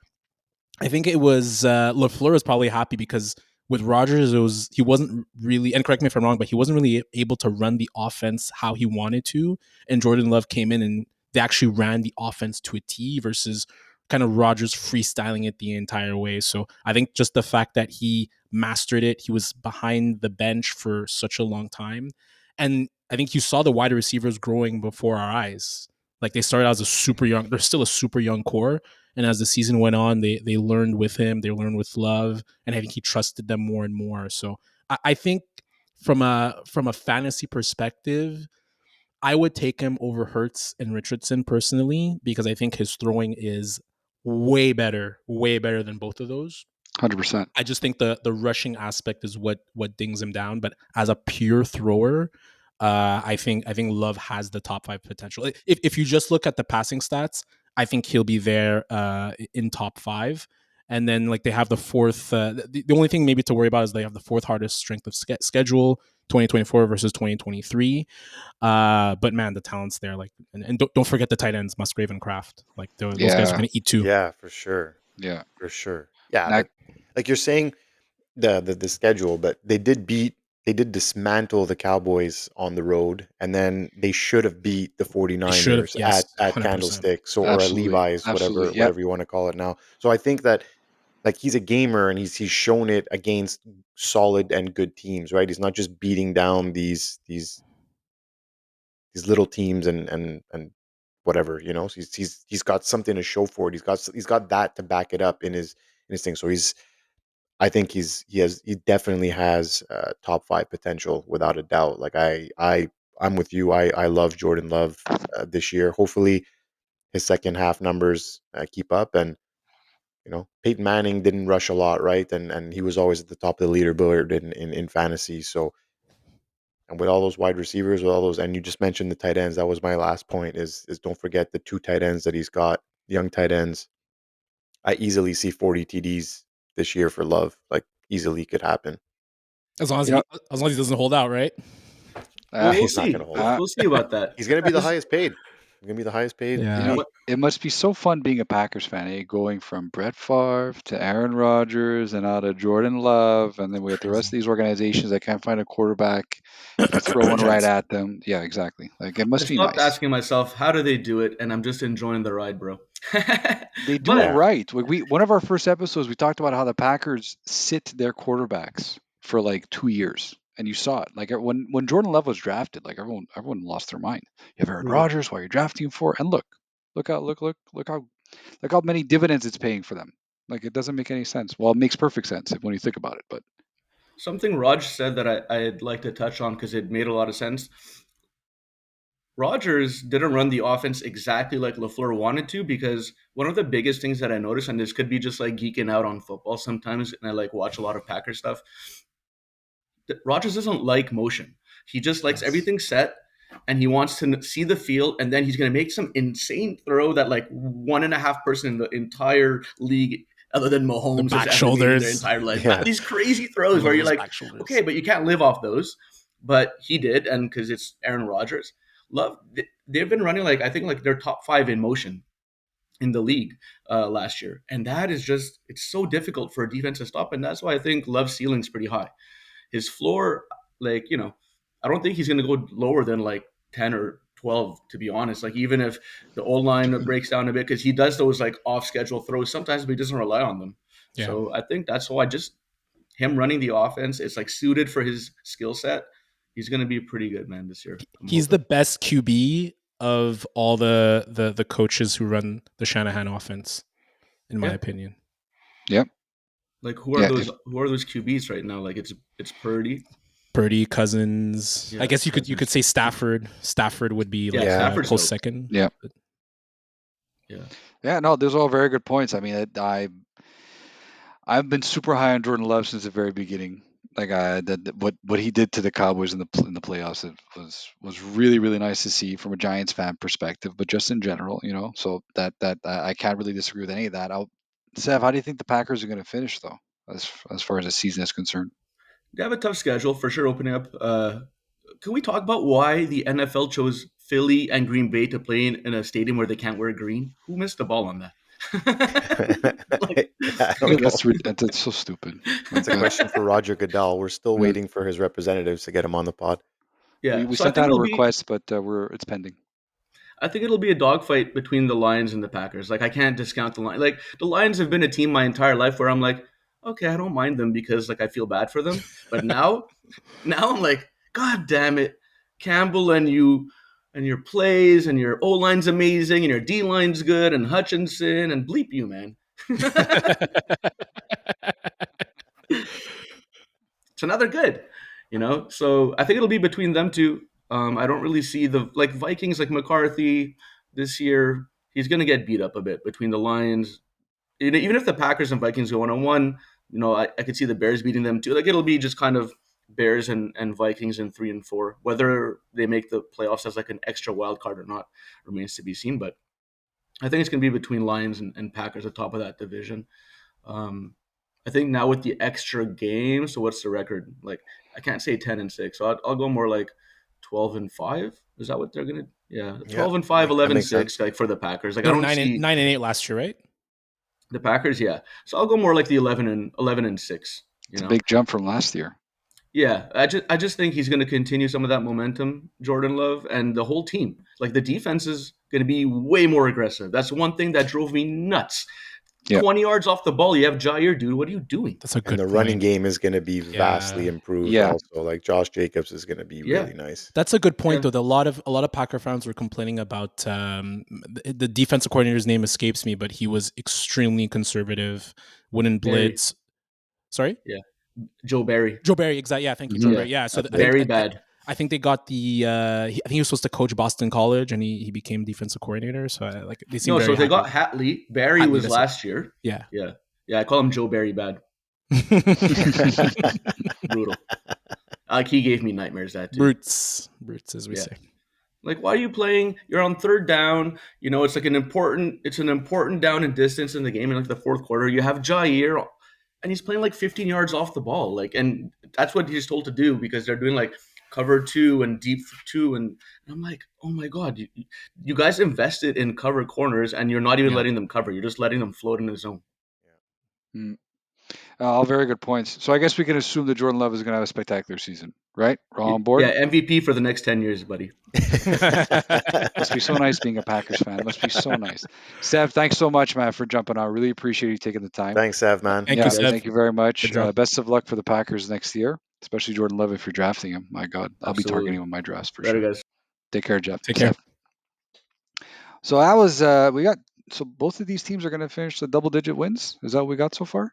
it was LaFleur was probably happy because with Rodgers, he wasn't really, and correct me if I'm wrong, but he wasn't really able to run the offense how he wanted to. And Jordan Love came in and they actually ran the offense to a T versus kind of Rodgers freestyling it the entire way. So I think just the fact that he mastered it, he was behind the bench for such a long time. And I think you saw the wide receivers growing before our eyes. Like they started out as they're still a super young core. And as the season went on, they learned with him, they learned with Love, and I think he trusted them more and more. So I think from a fantasy perspective, I would take him over Hurts and Richardson personally because I think his throwing is way better than both of those. 100%. I just think the rushing aspect is what dings him down. But as a pure thrower, I think Love has the top 5 potential. If you just look at the passing stats, I think he'll be there in top 5. And then like they have the fourth. The only thing maybe to worry about is they have the fourth hardest strength of schedule, 2024 versus 2023. But man, the talent's there. Like, and don't forget the tight ends, Musgrave and Kraft. Like those guys are going to eat too. Yeah, for sure. Yeah, for sure. Yeah, Nacc, but like you're saying, the schedule, but they did dismantle the Cowboys on the road, and then they should have beat the 49ers yes, at 100%. Candlestick, or at absolutely, Levi's, absolutely. Yep. whatever you want to call it now. So I think that like he's a gamer and he's shown it against solid and good teams, right? He's not just beating down these little teams and whatever, So he's got something to show for it. He's got that to back it up in his thing. So I think he definitely has top 5 potential without a doubt. Like I'm with you. I love Jordan Love this year. Hopefully his second half numbers keep up. And Peyton Manning didn't rush a lot, right? And he was always at the top of the leaderboard in fantasy. So, and with all those wide receivers, with all those, and you just mentioned the tight ends. That was my last point. Is don't forget the 2 tight ends that he's got, young tight ends. I easily see 40 TDs this year for Love. Like easily could happen. As long as he doesn't hold out, right? Well, we'll He's not see. going to hold out. We'll see about that. He's going to be the highest paid. He's going to be the highest paid. Yeah. It must be so fun being a Packers fan, going from Brett Favre to Aaron Rodgers and out of Jordan Love, and then we have the rest of these organizations that can't find a quarterback. You throw one right at them. Yeah, exactly. Like it must be stopped nice. asking myself, how do they do it? And I'm just enjoying the ride, bro. They do it right. One of our first episodes, we talked about how the Packers sit their quarterbacks for like 2 years. And you saw it. Like when Jordan Love was drafted, like everyone lost their mind. You have Aaron Rodgers, why you're drafting him for? And look how many dividends it's paying for them. Like it doesn't make any sense. Well, it makes perfect sense when you think about it. But something Raj said that I'd like to touch on because it made a lot of sense. Rodgers didn't run the offense exactly like LaFleur wanted to, because one of the biggest things that I noticed, and this could be just like geeking out on football sometimes, and I like watch a lot of Packer stuff, that Rodgers doesn't like motion. He just likes everything set, and he wants to see the field, and then he's going to make some insane throw that like 1.5 person in the entire league other than Mahomes back has shoulders, their entire life. Yeah. These crazy throws where you're like, okay, but you can't live off those. But he did, and because it's Aaron Rodgers. Love, they've been running like, I think like they're top 5 in motion in the league last year. And that is just, it's so difficult for a defense to stop. And that's why I think Love's ceiling is pretty high. his floor, like, I don't think he's going to go lower than like 10 or 12, to be honest. Like, even if the old line breaks down a bit, because he does those like off schedule throws sometimes, but he doesn't rely on them. Yeah. So I think that's why him running the offense, it's like suited for his skill set. He's going to be pretty good, man, this year. He's the best QB of all the coaches who run the Shanahan offense, in my opinion. Yep. Like, who are those QBs right now? Like, it's Purdy, Cousins. I guess you could say Stafford. Stafford would be like close second. Yeah. Yeah. No, those are all very good points. I mean, I've been super high on Jordan Love since the very beginning. Like, what he did to the Cowboys in the playoffs was really, really nice to see from a Giants fan perspective, but just in general, So that I can't really disagree with any of that. Sev, how do you think the Packers are going to finish though, as far as the season is concerned? They have a tough schedule for sure opening up. Can we talk about why the NFL chose Philly and Green Bay to play in a stadium where they can't wear green? Who missed the ball on that? That's so stupid. That's a question for Roger Goodell. We're still waiting for his representatives to get him on the pod. Yeah, we sent out a request, but it's pending. I think it'll be a dogfight between the Lions and the Packers. Like, I can't discount the Lions. Like, the Lions have been a team my entire life where I'm like, okay, I don't mind them because like I feel bad for them. But now I'm like, God damn it, Campbell and your plays and your O line's amazing and your D line's good and Hutchinson and bleep you, man. So now they're good, So I think it'll be between them two. I don't really see the Vikings, like McCarthy this year. He's going to get beat up a bit between the Lions. Even if the Packers and Vikings go 1-1, I could see the Bears beating them too. Like, it'll be just kind of Bears and Vikings in 3 and 4. Whether they make the playoffs as like an extra wild card or not remains to be seen. But I think it's going to be between Lions and Packers at the top of that division. I think now with the extra game, so what's the record? Like, I can't say 10-6, so I'll go more like 12-5. Is that what they're gonna? Yeah, 12-5, 11-6, like for the Packers. Like, I don't see 9-8 last year, right? The Packers, yeah. So I'll go more like the 11-6. It's a big jump from last year. Yeah, I just think he's going to continue some of that momentum, Jordan Love, and the whole team. Like, the defense is going to be way more aggressive. That's one thing that drove me nuts. 20 yards off the ball, you have Jair, dude. What are you doing? That's a good And the point. running game is going to be vastly improved. Also, like Josh Jacobs is going to be really nice. That's a good point, though. A lot of Packer fans were complaining about the defensive coordinator's name escapes me, but he was extremely conservative, wouldn't blitz. Sorry? Yeah, Joe Barry. Joe Barry, exactly. Yeah, thank you, Joe Barry. Yeah, so very bad. I think they got the. I think he was supposed to coach Boston College, and he became defensive coordinator. So they seem very so they happy. got Hatley. Barry was last year. Yeah. I call him Joe Barry bad. Brutal. Like, he gave me nightmares that too. Brutes as we say. Like, why are you playing? You're on third down. It's like an important down and distance in the game in like the fourth quarter. You have Jair, and he's playing like 15 yards off the ball. Like, and that's what he's told to do because they're doing like cover 2 and deep 2. And I'm like, oh my God, you guys invested in cover corners and you're not even letting them cover. You're just letting them float in the zone. All very good points. So I guess we can assume that Jordan Love is going to have a spectacular season, right? We're all on board? Yeah, MVP for the next 10 years, buddy. Must be so nice being a Packers fan. Must be so nice. Sev, thanks so much, man, for jumping on. Really appreciate you taking the time. Thanks, Sev, man. Thank you very much. Best of luck for the Packers next year, especially Jordan Love if you're drafting him. My God, I'll be targeting him in my drafts for sure. Guys. Take care, Jeff. Take care. So that was so both of these teams are going to finish the double-digit wins. Is that what we got so far?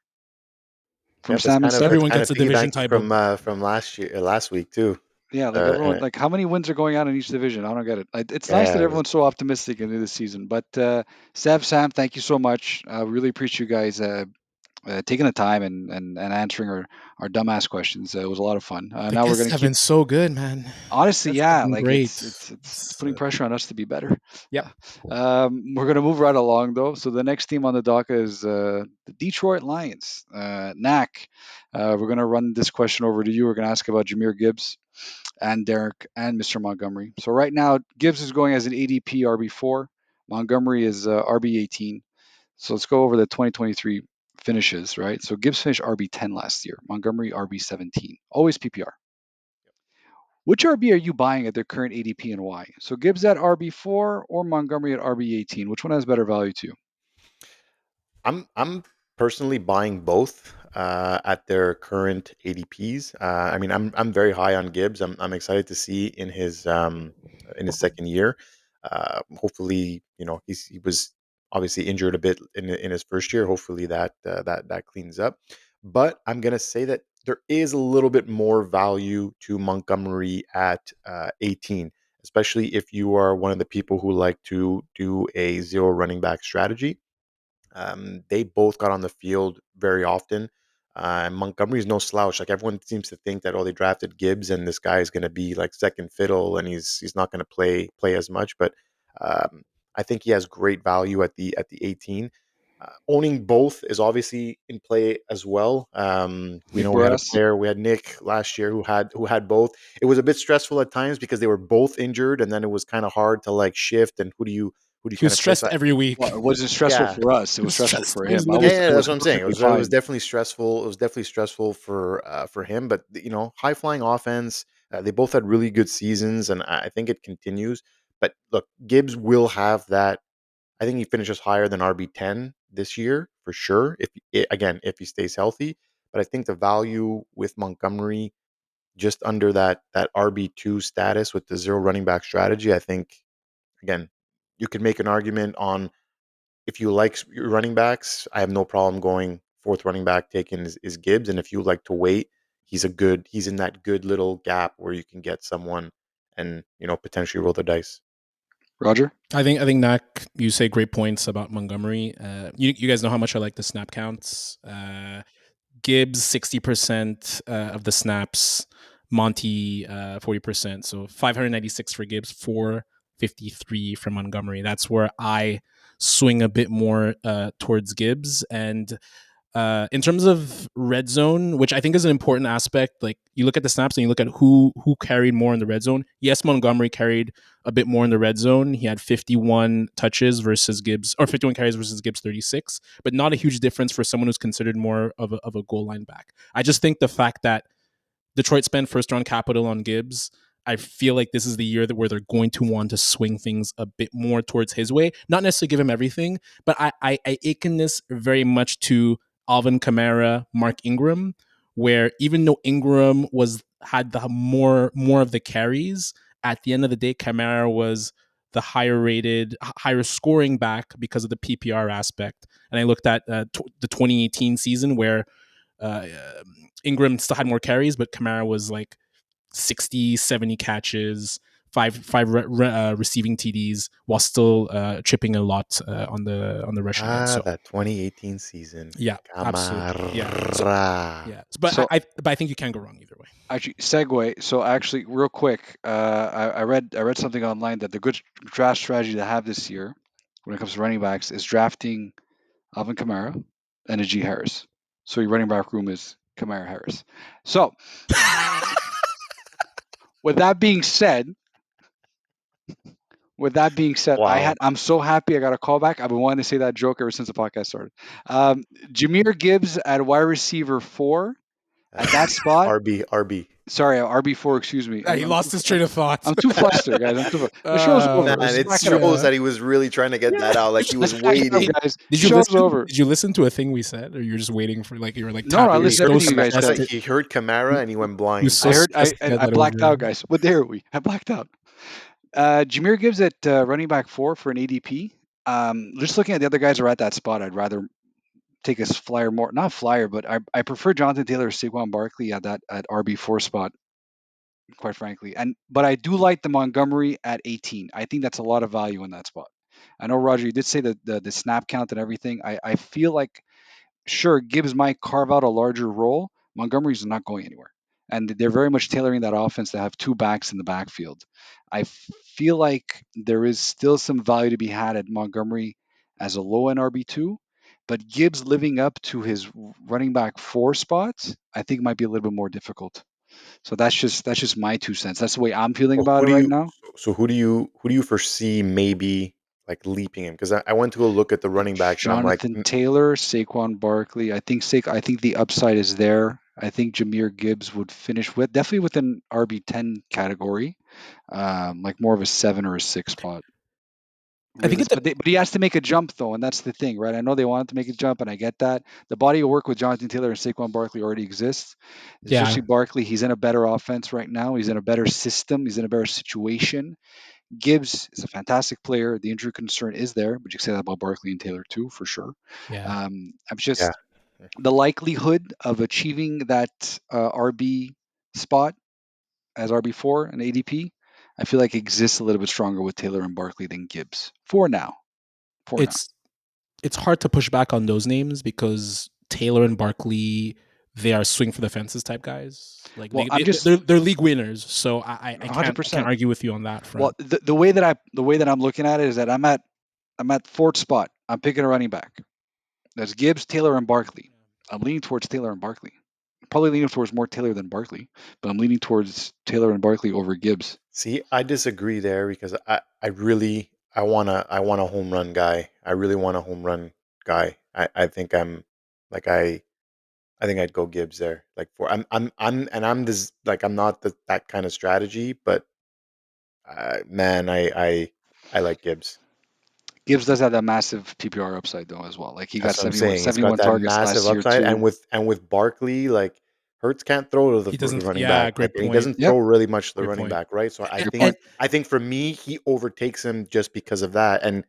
From Sam and Steph? Everyone gets a division title from last week too. Yeah, like everyone, like how many wins are going on in each division? I don't get it. It's nice that everyone's so optimistic into the season. But Sev, Sam, thank you so much. I really appreciate you guys taking the time and answering our dumbass questions. It was a lot of fun. Now we're going to keep so good, man. Honestly, That's like great. it's putting pressure on us to be better. Yeah. We're going to move right along though. So the next team on the docket is the Detroit Lions. Nacc. We're going to run this question over to you. We're going to ask about Jahmyr Gibbs and Derek and Mr. Montgomery. So right now, Gibbs is going as an ADP RB4. Montgomery is RB18. So let's go over the 2023 finishes, right? So Gibbs finished RB10 last year. Montgomery RB17. Always PPR. Which RB are you buying at their current ADP and why? So Gibbs at RB4 or Montgomery at RB18. Which one has better value to you? I'm personally buying both at their current ADPs. I mean, I'm very high on Gibbs. I'm excited to see in his second year. Hopefully, he was obviously injured a bit in his first year. Hopefully that cleans up. But I'm gonna say that there is a little bit more value to Montgomery at 18, especially if you are one of the people who like to do a zero running back strategy. They both got on the field very often. Montgomery's no slouch. Like everyone seems to think that they drafted Gibbs and this guy is going to be like second fiddle and he's not going to play as much. But um, I think he has great value at the 18. Owning both is obviously in play as well. Nick We had a Barras? player, we had Nick last year who had both. It was a bit stressful at times because they were both injured, and then it was kind of hard to like shift and who do you He kind was of play? stressed So every week. Well, it wasn't stressful yeah, for us. It He was was stressful stressed. for He was him. I yeah, was literally yeah, I that's was what I'm saying. perfectly It was fine. definitely stressful. It was definitely stressful for him. But high flying offense. They both had really good seasons, and I think it continues. But look, Gibbs will have that. I think he finishes higher than RB10 this year for sure. If he stays healthy, but I think the value with Montgomery just under that RB2 status with the zero running back strategy. I think again, you could make an argument on if you like your running backs, I have no problem going fourth running back taken is Gibbs. And if you like to wait, he's in that good little gap where you can get someone and potentially roll the dice. Roger? I think Nacc, you say great points about Montgomery. You guys know how much I like the snap counts. Gibbs 60% of the snaps, Monty 40%. So 596 for Gibbs, 453 for Montgomery. That's where I swing a bit more towards Gibbs. And in terms of red zone, which I think is an important aspect, like you look at the snaps and you look at who carried more in the red zone. Yes, Montgomery carried a bit more in the red zone. He had 51 touches versus Gibbs, or 51 carries versus Gibbs 36, but not a huge difference for someone who's considered more of a goal line back. I just think the fact that Detroit spent first round capital on Gibbs, I feel like this is the year where they're going to want to swing things a bit more towards his way. Not necessarily give him everything, but I akin this very much to Alvin Kamara, Mark Ingram, where even though Ingram had the more of the carries, at the end of the day, Kamara was the higher rated, higher scoring back because of the PPR aspect. And I looked at the 2018 season where uh, Ingram still had more carries, but Kamara was like 60, 70 catches, five receiving TDs, while still chipping a lot on the rushing end. So That 2018 season. yeah, absolutely, yeah. So, Camara. yeah, but So I think you can't go wrong either way. actually, segue. So actually, real quick, I read something online that the good draft strategy to have this year, when it comes to running backs, is drafting Alvin Kamara and Najee Harris. So your running back room is Kamara Harris. So with that being said, Wow. I'm so happy I got a call back. I've been wanting to say that joke ever since the podcast started. Jameer Gibbs at wide receiver 4 at that spot. RB. Sorry, RB4. Excuse me. He lost his train of thought. I'm too flustered, guys. The show's over. Man, Let's it back it up. shows that he was really trying to get that out. Like he was Let's back it up, waiting. guys. Did you Show's listen? over. Did you listen to a thing we said, or you're just waiting for you were like No, I you were listened to so everything you guys said. stressed He heard Kamara and he went He blind. was so I heard. stressed to get I that over blacked out, with. guys. What day are we? I blacked out. Jameer Gibbs at running back 4 for an ADP. Just looking at the other guys who are at that spot, I'd rather take a flyer more, not flyer, but I prefer Jonathan Taylor or Saquon Barkley at RB4 spot, quite frankly. But I do like the Montgomery at 18. I think that's a lot of value in that spot. I know Roger, you did say the snap count and everything. I feel like sure Gibbs might carve out a larger role. Montgomery's not going anywhere. And they're very much tailoring that offense to have two backs in the backfield. I feel like there is still some value to be had at Montgomery as a low end RB2, but Gibbs living up to his running back 4 spots, I think might be a little bit more difficult. So that's just my 2 cents. That's the way I'm feeling Well, about who it do right you? now. So who do you foresee maybe like leaping him, because I went to go look at the running backs and I'm like, Jonathan Taylor, Saquon Barkley. I think the upside is there. I think Jahmyr Gibbs would finish with definitely within RB10 category, like more of a 7 or a 6 spot. I think But he has to make a jump though, and that's the thing, right? I know they wanted to make a jump, and I get that. The body of work with Jonathan Taylor and Saquon Barkley already exists. Especially Barkley, he's in a better offense right now. He's in a better system. He's in a better situation. Gibbs is a fantastic player. The injury concern is there, but you can say that about Barkley and Taylor too, for sure. I'm just the likelihood of achieving that RB spot as RB4 and ADP, I feel like exists a little bit stronger with Taylor and Barkley than Gibbs for now. It's hard to push back on those names because Taylor and Barkley, they are swing for the fences type guys. Like they're league winners, so I can't argue with you on that front. Well, the way that I'm looking at it is that I'm at fourth spot. I'm picking a running back. That's Gibbs, Taylor, and Barkley. I'm leaning towards Taylor and Barkley. Probably leaning towards more Taylor than Barkley, but I'm leaning towards Taylor and Barkley over Gibbs. See, I disagree there because I want a home run guy. I really want a home run guy. I think I'm like I think I'd go Gibbs there. Like I'm this like I'm not that kind of strategy, but man, I like Gibbs. Gibbs does have that massive PPR upside though as well. Like he got 71 targets last year upside, too. and with Barkley, like Hurts can't throw to the running back. Great point. He doesn't throw really much to the running back, right? So I think for me, he overtakes him just because of that. And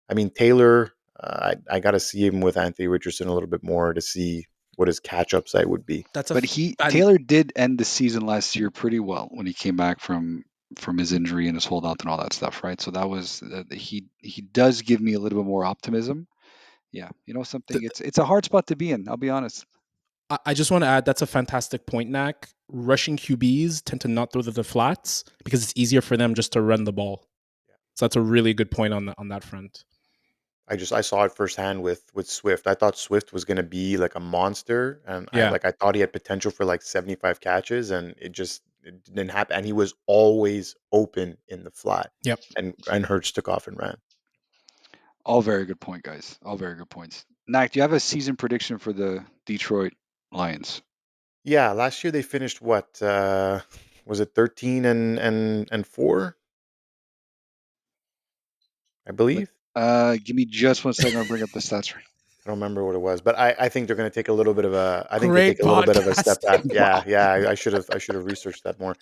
I mean Taylor, I got to see him with Anthony Richardson a little bit more to see what his catch upside would be. Taylor did end the season last year pretty well when he came back from his injury and his holdout and all that stuff, right? So that was he does give me a little bit more optimism. Yeah, you know something. It's a hard spot to be in. I'll be honest. I just want to add that's a fantastic point, Nacc. Rushing QBs tend to not throw the flats because it's easier for them just to run the ball. So that's a really good point on that front. I saw it firsthand with Swift. I thought Swift was going to be like a monster, and I thought he had potential for like 75 catches, and it didn't happen. And he was always open in the flat. Yep. And Hurts took off and ran. All very good point, guys. All very good points. Nacc, do you have a season prediction for the Detroit Lions? Yeah, last year they finished what? Was it 13 and 4? I believe. Give me just 1 second. I'll bring up the stats. I don't remember what it was, but I think they're going to take a little bit of a. I think they take a little bit of a step back. Wow. Yeah. I should have researched that more.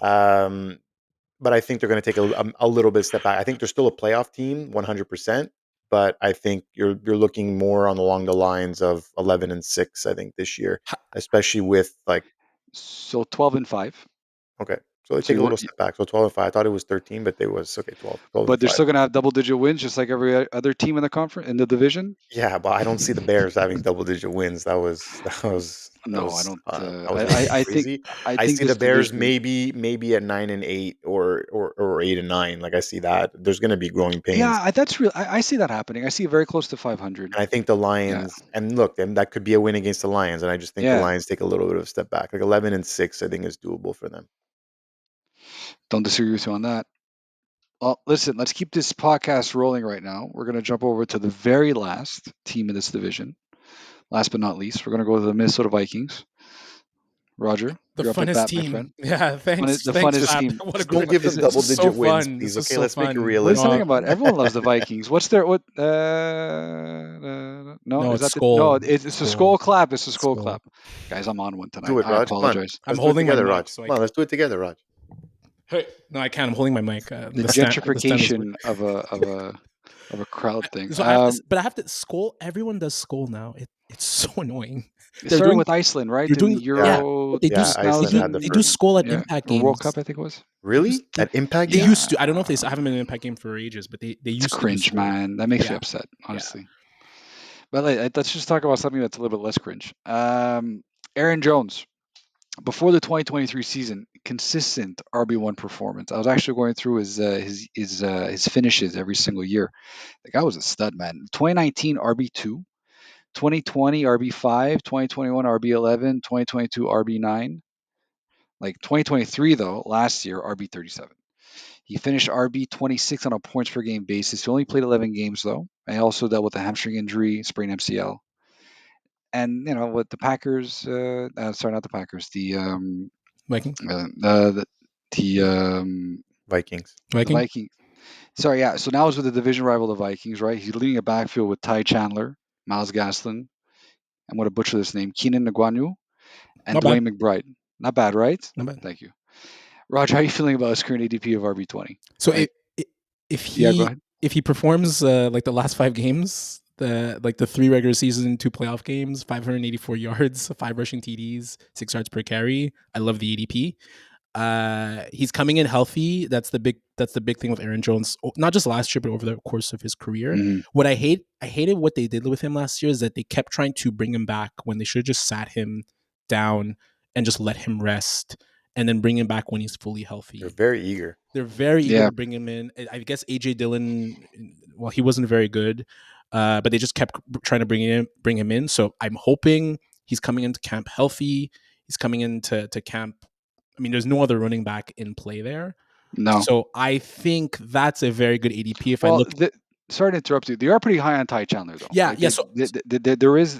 But I think they're going to take a little bit of step back. I think they're still a playoff team, 100%. But I think you're looking more along the lines of 11-6. I think this year, especially with like. So 12-5. Okay. So they take a little step back. So 12-5. I thought it was 13, but 12. But they're still going to have double-digit wins, just like every other team in the conference in the division. Yeah, but I don't see the Bears having double-digit wins. That was. No, I don't. I think I see the Bears maybe at 9-8 or 8-9. Like I see that there's going to be growing pains. Yeah, that's real. I see that happening. I see it very close to 500. And I think the Lions, and look, that could be a win against the Lions, and I just think the Lions take a little bit of a step back. Like 11-6, I think is doable for them. Don't disagree with you on that. Well, listen, let's keep this podcast rolling right now. We're going to jump over to the very last team in this division. Last but not least, we're going to go to the Minnesota Vikings. Roger, the funnest team. Yeah, thanks. The funnest team. Don't give them double-digit wins, please. Okay, let's make it realistic. What are you talking about? Everyone loves the Vikings. What's their what? No, it's Skull. It's a skull clap. It's a skull clap. Guys, I'm on one tonight. Do it, Raj. I apologize. I'm holding my mic. Come on, let's do it together, Raj. Hey, no, I can't. I'm holding my mic. The gentrification of a crowd thing. So I have to Skull. Everyone does Skull now. It's so annoying. They're starting with Iceland, right? They're doing Euro. They do Skull at Impact games. World Cup, I think it was. Really? At Impact games? They used to. I don't know if I haven't been in an Impact game for ages, but they used to. Cringe, man. That makes me upset, honestly. But let's just talk about something that's a little bit less cringe. Aaron Jones, before the 2023 season, consistent RB1 performance. I was actually going through his finishes every single year. The guy was a stud, man. 2019 RB2, 2020 RB5, 2021 RB11, 2022 RB9. Like 2023 though, last year RB37. He finished RB 26 on a points per game basis. He only played 11 games though, and he also dealt with a hamstring injury, sprained MCL. And with the Packers, sorry, not the Packers, Vikings. Vikings. The Vikings. Sorry, yeah. So now he's with the division rival, the Vikings, right? He's leading a backfield with Ty Chandler, Miles Gaskin. I'm going to butcher this name, Keenan Allen, and Not bad. Dwayne McBride. Not bad, right? Not bad. Thank you. Roger, how are you feeling about his current ADP of RB20? So Right? if go ahead. he performs like the last 5 games, the 3 regular season, 2 playoff games, 584 yards, 5 rushing TDs, 6 yards per carry, I love the ADP. He's coming in healthy. That's the big thing with Aaron Jones, not just last year, but over the course of his career. Mm-hmm. What I hated what they did with him last year is that they kept trying to bring him back when they should have just sat him down and just let him rest, and then bring him back when he's fully healthy. They're very eager. They're very eager to bring him in. I guess AJ Dillon, well, he wasn't very good, but they just kept trying to bring him in. So I'm hoping he's coming into camp healthy. He's coming into camp. I mean, there's no other running back in play there. No. So I think that's a very good ADP. Sorry to interrupt you. They are pretty high on Ty Chandler, though. Yeah, right? yeah. There is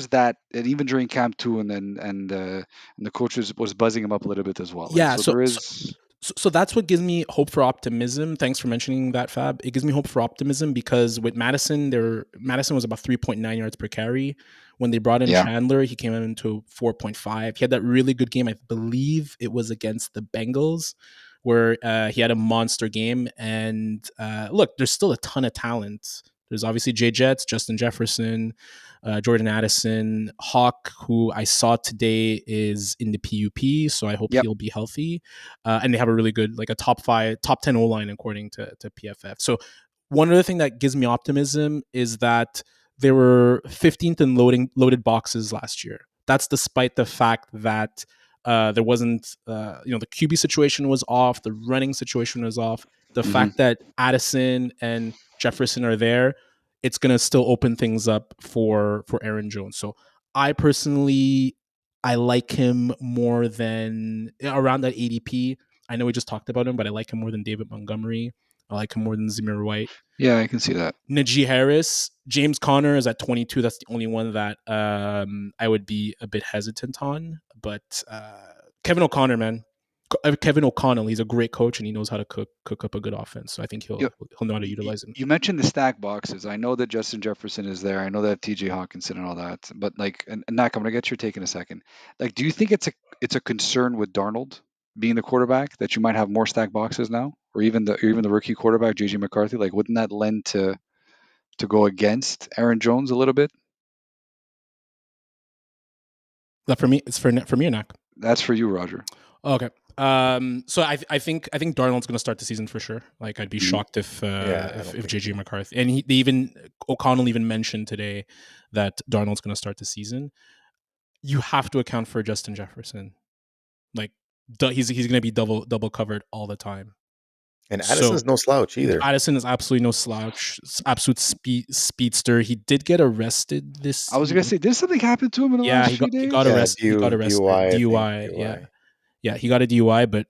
that, and even during camp too, and the coach was buzzing him up a little bit as well. Yeah. Right? So there is. So that's what gives me hope for optimism. Thanks for mentioning that, Fab. It gives me hope for optimism because with Madison was about 3.9 yards per carry. When they brought in Chandler, he came into 4.5. He had that really good game. I believe it was against the Bengals where he had a monster game. And look, there's still a ton of talent. There's obviously Jay Jets, Justin Jefferson, Jordan Addison, Hawk, who I saw today is in the PUP, so I hope he'll be healthy. And they have a really good, like a top 10 O-line according to PFF. So one other thing that gives me optimism is that they were 15th in loaded boxes last year. That's despite the fact that there wasn't, the QB situation was off, the running situation was off. The fact that Addison and Jefferson are there, it's going to still open things up for Aaron Jones. So I personally, I like him more than around that ADP. I know we just talked about him, but I like him more than David Montgomery. I like him more than Zamir White. Yeah, I can see that. Najee Harris, James Conner is at 22. That's the only one that I would be a bit hesitant on. But Kevin O'Connell, he's a great coach and he knows how to cook up a good offense. So I think he'll know how to utilize him. You mentioned the stack boxes. I know that Justin Jefferson is there. I know that TJ Hawkinson and all that. But and Nacc, I'm gonna get your take in a second. Like, do you think it's a concern with Darnold being the quarterback that you might have more stack boxes now, or even the rookie quarterback JJ McCarthy? Like, wouldn't that lend to go against Aaron Jones a little bit? That for me, it's for me or Nacc? That's for you, Roger. Okay. So I think Darnold's going to start the season for sure. Like I'd be shocked if JJ McCarthy and O'Connell even mentioned today that Darnold's going to start the season. You have to account for Justin Jefferson. Like he's going to be double covered all the time. And Addison's no slouch either. Addison is absolutely no slouch. Absolute speedster. He did get arrested this. I was going to say, did something happen to him in the last few days? He got arrested. DUI. Yeah, he got a DUI, but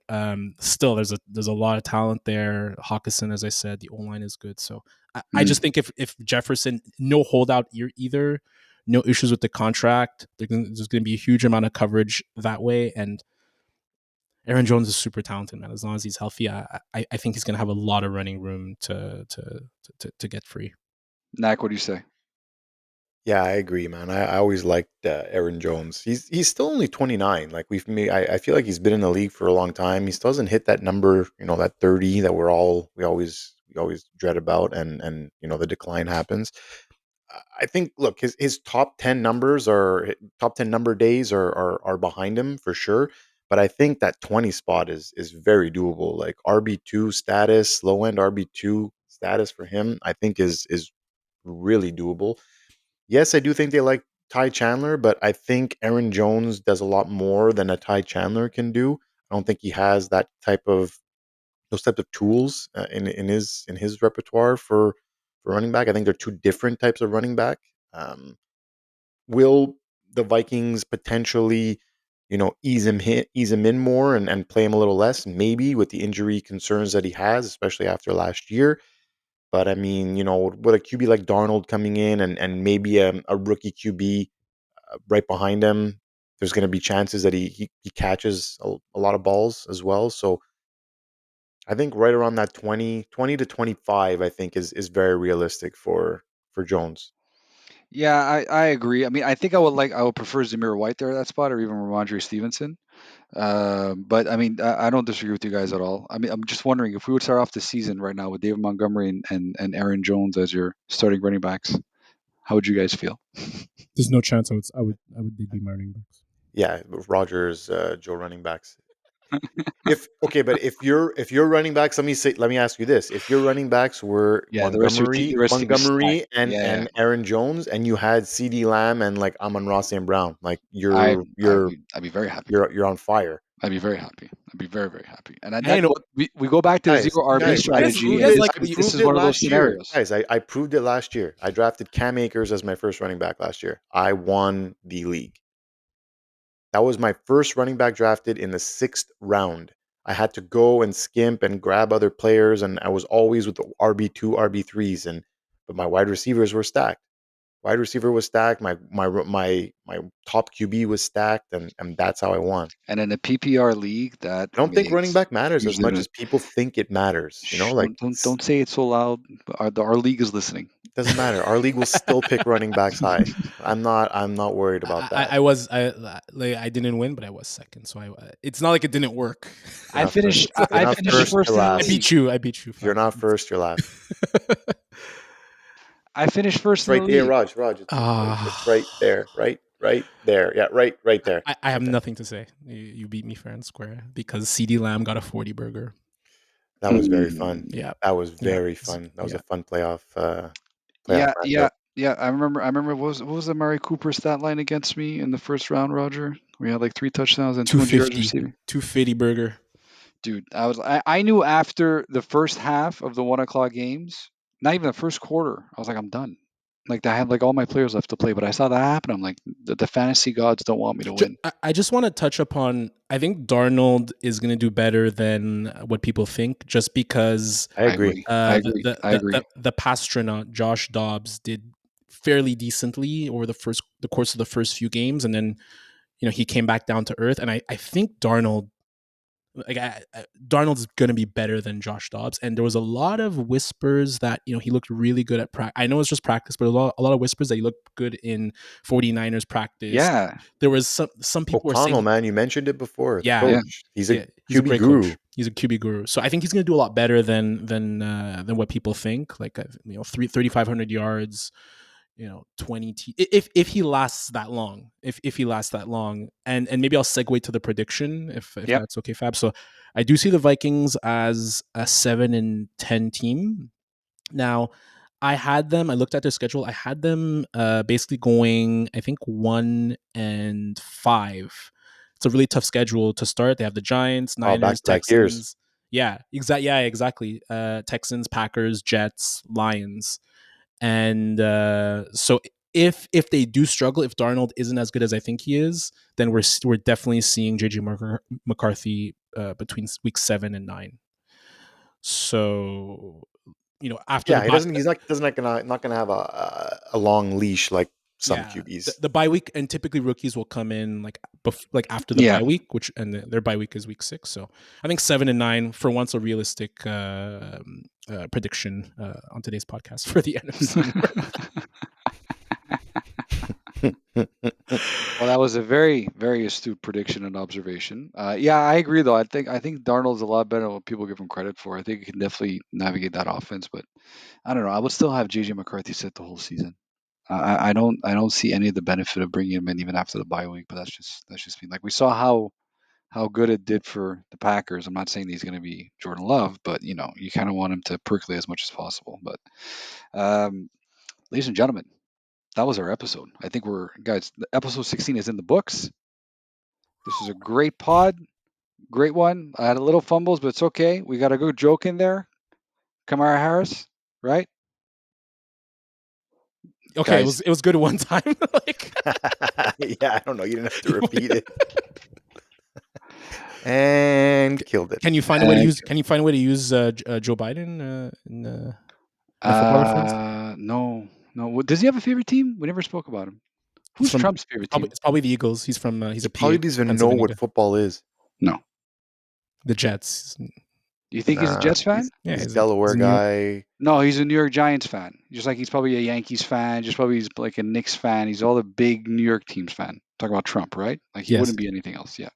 still, there's a lot of talent there. Hawkinson, as I said, the O-line is good. So I just think if Jefferson, no holdout either, no issues with the contract, there's going to be a huge amount of coverage that way. And Aaron Jones is super talented, man. As long as he's healthy, I think he's going to have a lot of running room to get free. Nacc, what do you say? Yeah, I agree, man. I always liked Aaron Jones. He's still only 29. Like I feel like he's been in the league for a long time. He still hasn't hit that number, that 30 that we always dread about, and the decline happens. I think look, his top 10 numbers or top 10 number days are behind him for sure. But I think that 20 spot is very doable. Like RB2 status, low end RB2 status for him, I think is really doable. Yes, I do think they like Ty Chandler, but I think Aaron Jones does a lot more than a Ty Chandler can do. I don't think he has those types of tools in his repertoire for running back. I think they're two different types of running back. Will the Vikings potentially ease him in more and play him a little less, maybe with the injury concerns that he has, especially after last year. But I mean, with a QB like Darnold coming in and maybe a rookie QB right behind him, there's going to be chances that he catches a lot of balls as well. So I think right around that 20 to 25, I think is very realistic for Jones. Yeah, I agree. I mean, I think I would prefer Zamir White there at that spot, or even Ramondre Stevenson. But I mean, I don't disagree with you guys at all. I mean, I'm just wondering if we would start off the season right now with David Montgomery and Aaron Jones as your starting running backs, how would you guys feel? There's no chance I would they'd be my running backs. Yeah, Rogers, Joe running backs. But if your running backs, let me ask you this: if your running backs were Yeah, the rest of Montgomery, the team is stacked. and Yeah, Aaron Jones, and you had CD Lamb and like Amon-Ra St. Brown, like I'd you're be very happy. you're on fire. I'd be very happy. I'd be very, very happy. And I know. we go back to the Guys, zero RB guys, strategy, you and guys this like- this is one of those scenarios. Guys, I proved it last year. I drafted Cam Akers as my first running back last year. I won the league. That was my first running back drafted in the 6th round. I had to go and skimp and grab other players, and I was always with the RB2, RB3s, but my wide receivers were stacked. Wide receiver was stacked. My top QB was stacked, and that's how I won. And in a PPR league, that I don't think running back matters as much usually as people think it matters. Like don't say it so loud. Our league is listening. doesn't matter. Our league will still pick running backs high. I'm not worried about that. I didn't win, but I was second, so it's not like it didn't work. I finished You're not first in the last. I beat you. If you're not first, you're last. I finished first It's in right the there, league. Raj. It's right there. Right there. Yeah, right there. I have nothing to say. You beat me fair and square because CD Lamb got a 40 burger. That was very fun. Yeah, That was very fun. That was a fun playoff. Yeah. matchup. I remember. What was the Murray Cooper stat line against me in the first round, Roger? We had like 3 touchdowns and 200 yards receiving. 250 burger. Dude, I knew after the first half of the 1:00 games, not even the first quarter, I was like, I'm done. Like I had like all my players left to play, but I saw that happen. I'm like, the fantasy gods don't want me to win. I just want to touch upon. I think Darnold is going to do better than what people think, just because I agree. The Pastronaut Josh Dobbs did fairly decently over the course of the first few games, and then he came back down to earth. And I think Darnold's going to be better than Josh Dobbs. And there was a lot of whispers that he looked really good at practice. I know it's just practice, but a lot of whispers that he looked good in 49ers practice. Yeah, there was some people were saying, man, you mentioned it before. Yeah, coach. He's a QB great guru. Coach. He's a QB guru. So I think he's going to do a lot better than what people think. Like 3,500 yards. 20 if he lasts that long, if he lasts that long, and maybe I'll segue to the prediction if that's okay, Fab. So I do see the Vikings as a 7-10 team. Now I looked at their schedule. I had them basically going, I think 1-5. It's a really tough schedule to start. They have the Giants, Niners, Texans. Yeah, exactly. Texans, Packers, Jets, Lions. And so if they do struggle, if Darnold isn't as good as I think he is, then we're definitely seeing JJ McCarthy between week 7 and 9. So after he's not gonna have a long leash like some QBs. The bye week, and typically rookies will come in like after the bye week, and their bye week is week 6. So I think 7 and 9 for once a realistic prediction on today's podcast for the NFC. Well, that was a very, very astute prediction and observation. I agree though. I think Darnold's a lot better than what people give him credit for. I think he can definitely navigate that offense, but I don't know. I would still have JJ McCarthy sit the whole season. I don't see any of the benefit of bringing him in even after the bye week, but that's just me. Like we saw how good it did for the Packers. I'm not saying he's going to be Jordan Love, but you kind of want him to percolate as much as possible. But ladies and gentlemen, that was our episode. I think episode 16 is in the books. This was a great pod, great one. I had a little fumbles, but it's okay. We got a good joke in there. Kamara Harris, right? Okay, guys. It was good one time. Yeah, I don't know. You didn't have to repeat it. and killed it. Can you find a way to use? Can you find a way to use Joe Biden in the football reference? No. Does he have a favorite team? We never spoke about him. Who's Trump's favorite team? It's probably the Eagles. He's from. He's a PA. Probably doesn't even know what football is. No. The Jets. Do you think he's a Jets fan? He's a Delaware guy. No, he's a New York Giants fan. Just like he's probably a Yankees fan. Just probably he's like a Knicks fan. He's all the big New York teams fan. Talk about Trump, right? Like he wouldn't be anything else. Yeah.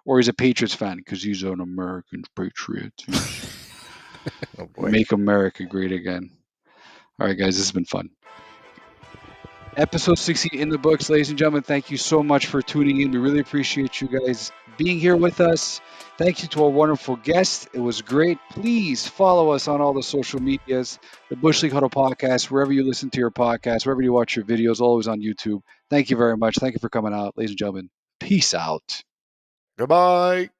Or he's a Patriots fan because he's an American Patriot. Oh boy. Make America great again. All right, guys, this has been fun. Episode 60 in the books, ladies and gentlemen. Thank you so much for tuning in. We really appreciate you guys being here with us. Thank you to our wonderful guest. It was great. Please follow us on all the social medias, the Bush League Huddle podcast, wherever you listen to your podcast, wherever you watch your videos, always on YouTube. Thank you very much. Thank you for coming out, ladies and gentlemen. Peace out. Goodbye.